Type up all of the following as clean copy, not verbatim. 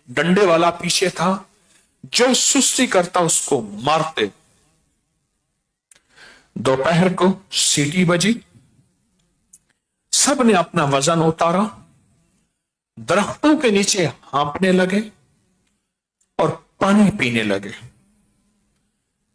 डंडे वाला पीछे था, जो सुस्ती करता उसको मारते। दोपहर को सीटी बजी, सब ने अपना वजन उतारा, दरख्तों के नीचे हाँपने लगे और पानी पीने लगे।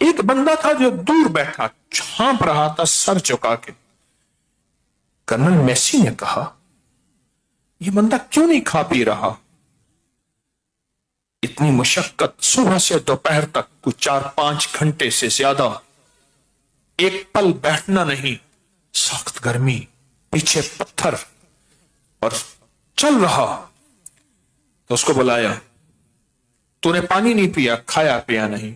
एक बंदा था जो दूर बैठा हाँप रहा था सर झुका के। कर्नल मैसी ने कहा, यह बंदा क्यों नहीं खा पी रहा? इतनी मुशक्कत, सुबह से दोपहर तक कुछ 4-5 घंटे से ज्यादा एक पल बैठना नहीं, सख्त गर्मी, पीछे पत्थर, और चल रहा। तो उसको बुलाया, तूने पानी नहीं पिया, खाया पिया नहीं?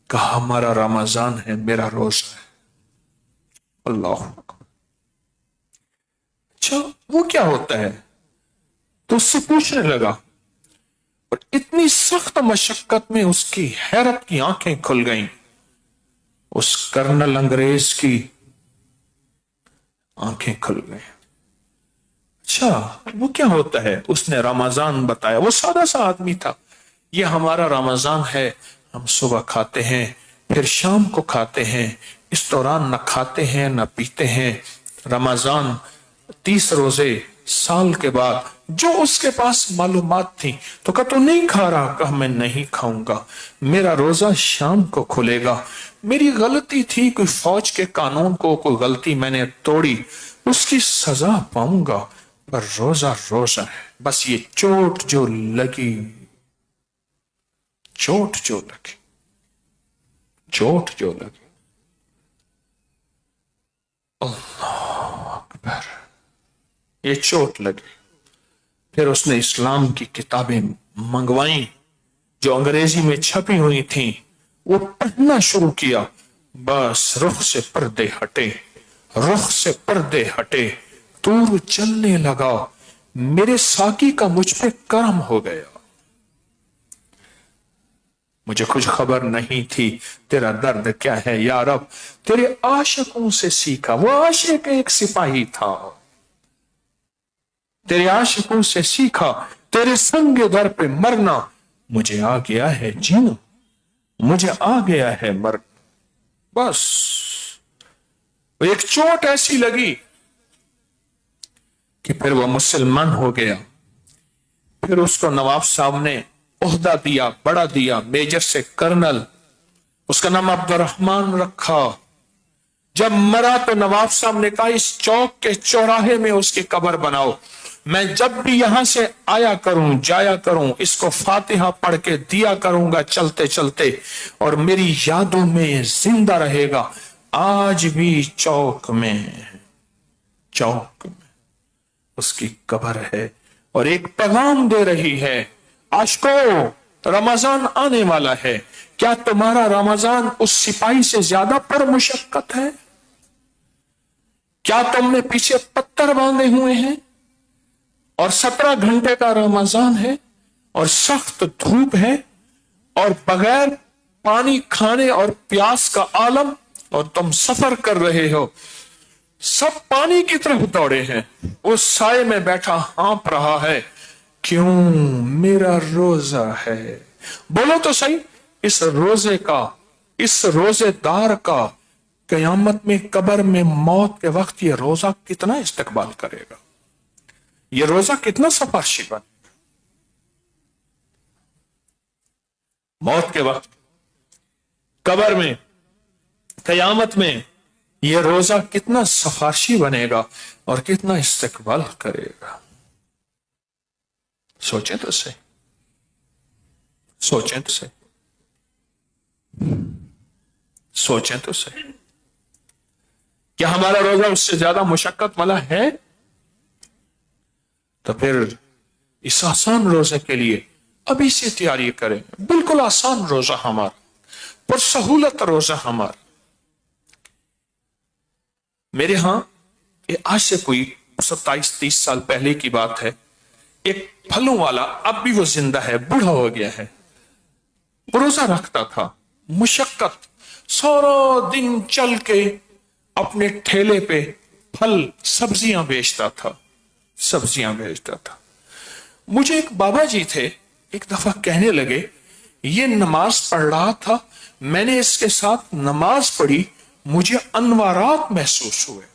कहा, हमारा रमजान है, मेरा रोजा है। अल्लाह। अच्छा, वो क्या होता है? तो उससे पूछने लगा, और इतनी सख्त मशक्कत में उसकी हैरत की आंखें खुल गईं। उस कर्नल अंग्रेज की आंखें खुल गई। अच्छा, वो क्या होता है? उसने रमजान बताया। वो सादा सा आदमी था। ये हमारा रमजान है, हम सुबह खाते हैं, फिर शाम को खाते हैं, इस दौरान न खाते हैं न पीते हैं। रमजान 30 रोजे साल के बाद, जो उसके पास मालूमात थी। तो कहा, तो नहीं खा रहा? कहा, मैं नहीं खाऊंगा, मेरा रोजा शाम को खुलेगा। मेरी गलती थी, कोई फौज के कानून को कोई गलती मैंने तोड़ी, उसकी सजा पाऊंगा, पर रोजा रोजा है। बस ये चोट जो लगी, चोट जो लगी, चोट जो लगी, अल्लाह अकबर, ये चोट लगी। फिर उसने इस्लाम की किताबें मंगवाई जो अंग्रेजी में छपी हुई थी, वो पढ़ना शुरू किया। बस रुख से पर्दे हटे, रुख से पर्दे हटे, दूर चलने लगा। मेरे साकी का मुझ पे करम हो गया। मुझे कुछ खबर नहीं थी तेरा दर्द क्या है या रब, तेरे आशिकों से सीखा। वो आशिक एक सिपाही था, तेरे आशिकों से सीखा, तेरे संग दर पे मरना। मुझे आ गया है जीना, मुझे आ गया है मरना। बस एक चोट ऐसी लगी कि फिर वो मुसलमान हो गया। फिर उसको नवाब साहब ने ओहदा दिया, बड़ा दिया, मेजर से कर्नल। उसका नाम अब्दुर्रहमान रखा। जब मरा तो नवाब साहब ने कहा, इस चौक के चौराहे में उसकी कब्र बनाओ। मैं जब भी यहां से आया करूं, जाया करूं, इसको फातिहा पढ़ के दिया करूंगा चलते चलते, और मेरी यादों में जिंदा रहेगा। आज भी चौक में उसकी कब्र है, और एक पैगाम दे रही है, आशिको रमजान आने वाला है। क्या तुम्हारा रमजान उस सिपाही से ज्यादा पर मुशक्कत है? क्या तुमने पीछे पत्थर बांधे हुए हैं, और 17 घंटे का रमजान है, और सख्त धूप है, और बगैर पानी खाने और प्यास का आलम, और तुम सफर कर रहे हो। सब पानी की तरफ दौड़े हैं, उस साए में बैठा हाँप रहा है। क्यों? मेरा रोजा है। बोलो तो सही, इस रोजे का, इस रोजेदार का कयामत में, कब्र में, मौत के वक्त ये रोजा कितना इस्तकबाल करेगा? ये रोजा कितना सिफारिशी बन? मौत के वक्त, कब्र में, कयामत में ये रोजा कितना सिफारिशी बनेगा और कितना इस्तकबाल करेगा? सोचें तो सही, सोचें तो सही, सोचें तो सही। क्या हमारा रोजा उससे ज्यादा मुशक्कत वाला है? तो फिर इस आसान रोजे के लिए अभी से तैयारी करें। बिल्कुल आसान रोजा हमारा, पुरसहूलत रोजा हमारा। मेरे यहां आज से कोई 27-30 साल पहले की बात है, एक फलों वाला, अब भी वो जिंदा है, बूढ़ा हो गया है, रोजा रखता था। मुशक्कत, सारा दिन चल के अपने ठेले पे फल सब्जियां बेचता था, सब्जियां बेचता था। मुझे एक बाबा जी थे, ایک دفعہ کہنے لگے یہ نماز پڑھ رہا تھا، میں نے اس کے ساتھ نماز پڑھی، مجھے انوارات محسوس ہوئے۔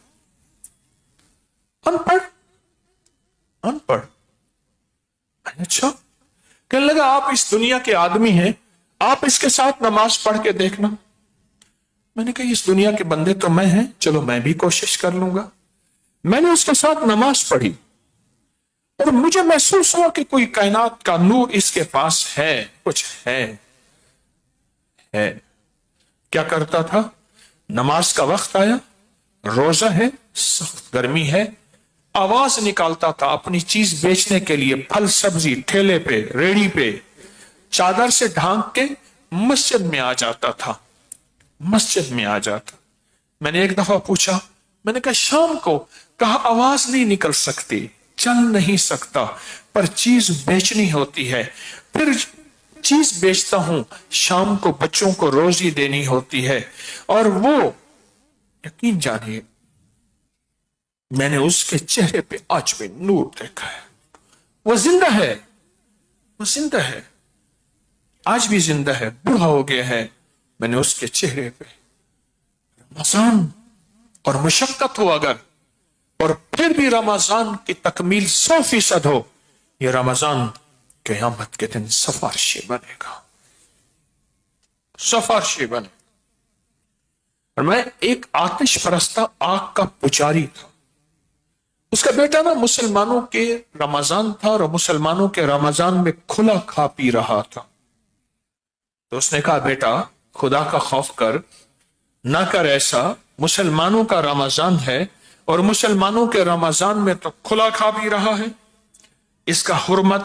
ان پڑھ، ان پڑھ، اچھا، کہنے لگا آپ اس دنیا کے آدمی ہیں، آپ اس کے ساتھ نماز پڑھ کے دیکھنا۔ میں نے کہا اس دنیا کے بندے تو میں ہیں، چلو میں بھی کوشش کر لوں گا۔ میں نے اس کے ساتھ نماز پڑھی اور مجھے محسوس ہوا کہ کوئی کائنات کا نور اس کے پاس ہے، کچھ ہے۔ کیا کرتا تھا؟ نماز کا وقت آیا، روزہ ہے، سخت گرمی ہے، آواز نکالتا تھا اپنی چیز بیچنے کے لیے، پھل سبزی ٹھیلے پہ، ریڑھی پہ، چادر سے ڈھانک کے مسجد میں آ جاتا تھا، مسجد میں آ جاتا۔ میں نے ایک دفعہ پوچھا، میں نے کہا شام کو، کہا آواز نہیں نکل سکتی، چل نہیں سکتا، پر چیز بیچنی ہوتی ہے، پھر چیز بیچتا ہوں، شام کو بچوں کو روزی دینی ہوتی ہے۔ اور وہ یقین جانیے میں نے اس کے چہرے پہ آج بھی نور دیکھا ہے، وہ زندہ ہے، وہ زندہ ہے، آج بھی زندہ ہے، بوڑھا ہو گیا ہے۔ میں نے اس کے چہرے پہ رمضان اور مشقت ہو اگر، اور پھر بھی رمضان کی تکمیل 100% ہو، یہ رمضان قیامت کے دن سفارشی بنے گا، سفارشی بنے۔ اور میں ایک آتش پرستہ آگ کا پجاری تھا، اس کا بیٹا نا مسلمانوں کے رمضان تھا اور مسلمانوں کے رمضان میں کھلا کھا پی رہا تھا، تو اس نے کہا بیٹا خدا کا خوف کر، نہ کر ایسا، مسلمانوں کا رمضان ہے اور مسلمانوں کے رمضان میں تو کھلا کھا پی رہا ہے، اس کا حرمت،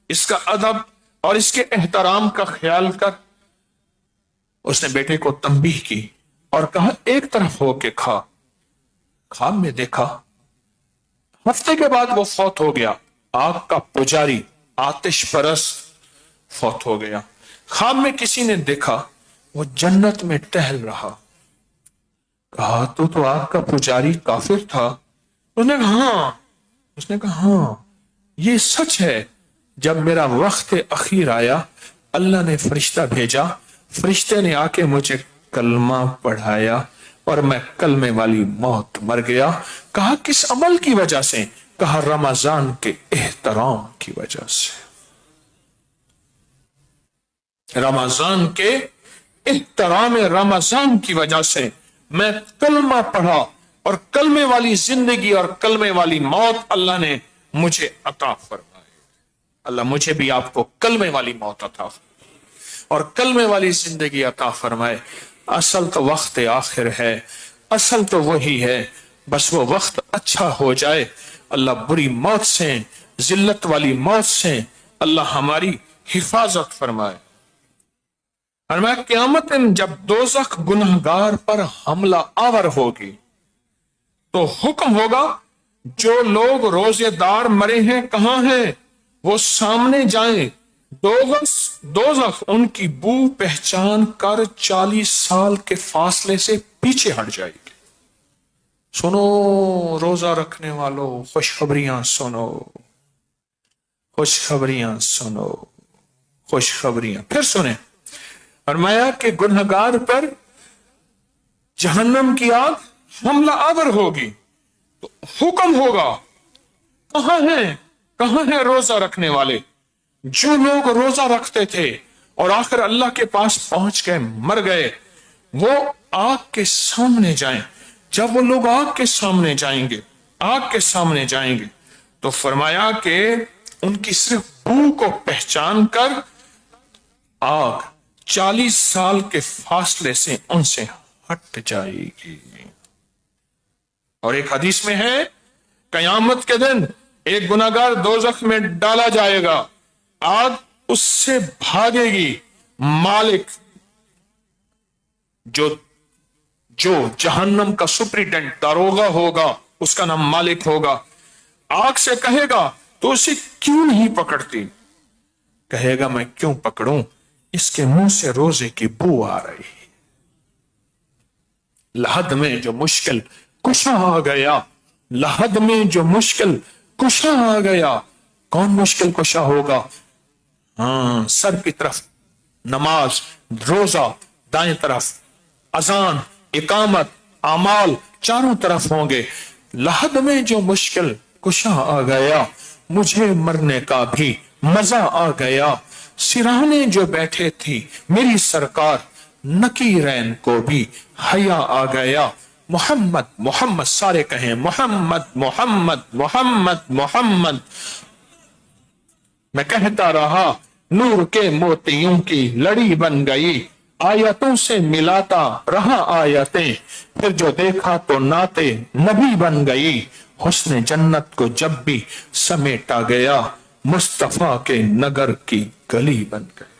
اس کا ادب اور اس کے احترام کا خیال کر۔ اس نے بیٹے کو تنبیہ کی اور کہا ایک طرف ہو کے کھا۔ خواب میں دیکھا ہفتے کے بعد وہ فوت ہو گیا، آگ کا پجاری، آتش پرست فوت ہو گیا۔ خواب میں کسی نے دیکھا وہ جنت میں ٹہل رہا، کہا تو آگ کا پجاری کافر تھا؟ اس نے کہا ہاں، اس نے کہا ہاں یہ سچ ہے، جب میرا وقت اخیر آیا اللہ نے فرشتہ بھیجا، فرشتے نے آ کے مجھے کلمہ پڑھایا اور میں کلمے والی موت مر گیا۔ کہا کس عمل کی وجہ سے؟ کہا رمضان کے احترام کی وجہ سے، رمضان کے احترام رمضان کی وجہ سے میں کلمہ پڑھا اور کلمے والی زندگی اور کلمے والی موت اللہ نے مجھے عطا فرمائی۔ اللہ مجھے بھی آپ کو کلمے والی موت عطا فرمائے اور کلمے والی زندگی عطا فرمائے۔ اصل تو وقت آخر ہے، اصل تو وہی ہے، بس وہ وقت اچھا ہو جائے۔ اللہ بری موت سے، ذلت والی موت سے اللہ ہماری حفاظت فرمائے۔ اور میں قیامت جب دوزخ گنہگار پر حملہ آور ہوگی تو حکم ہوگا جو لوگ روزے دار مرے ہیں کہاں ہیں؟ وہ سامنے جائیں۔ دوزخ ان کی بو پہچان کر 40 سال کے فاصلے سے پیچھے ہٹ جائے گی۔ سنو روزہ رکھنے والوں، خوشخبریاں سنو، خوشخبریاں سنو، خوشخبریاں۔ پھر سنیں، فرمایا کہ گنہگار پر جہنم کی آگ حملہ آور ہوگی تو حکم ہوگا کہاں ہیں، کہاں ہیں روزہ رکھنے والے؟ جو لوگ روزہ رکھتے تھے اور آخر اللہ کے پاس پہنچ گئے، مر گئے، وہ آگ کے سامنے جائیں۔ جب وہ لوگ آگ کے سامنے جائیں گے، آگ کے سامنے جائیں گے تو فرمایا کہ ان کی صرف بو کو پہچان کر آگ 40 سال کے فاصلے سے ان سے ہٹ جائے گی۔ اور ایک حدیث میں ہے قیامت کے دن ایک گناہگار دوزخ میں ڈالا جائے گا، آگ اس سے بھاگے گی، مالک جو جہنم کا سپریٹینڈنٹ داروغہ ہوگا، اس کا نام مالک ہوگا، آگ سے کہے گا تو اسے کیوں نہیں پکڑتی؟ کہے گا میں کیوں پکڑوں، اس کے منہ سے روزے کی بو آ رہی۔ لحد میں جو مشکل کشا آ گیا، لحد میں جو مشکل کشا آ گیا۔ کون مشکل کشا ہوگا؟ हाँ, सर की तरफ नमाज, रोजा, दाएं तरफ अजान, इकामत, अमाल चारों तरफ होंगे। लहद में जो मुश्किल कुशा आ गया, मुझे मरने का भी मजा आ गया। सिराने जो बैठे थी मेरी सरकार, नकीरैन को भी हया आ गया। मोहम्मद मोहम्मद, सारे कहें मोहम्मद मोहम्मद मोहम्मद मोहम्मद। मैं कहता रहा, नूर के मोतियों की लड़ी बन गई, आयतों से मिलाता रहा आयतें, फिर जो देखा तो नाते नबी बन गई। हुस्ने जन्नत को जब भी समेटा गया, मुस्तफा के नगर की गली बन गई।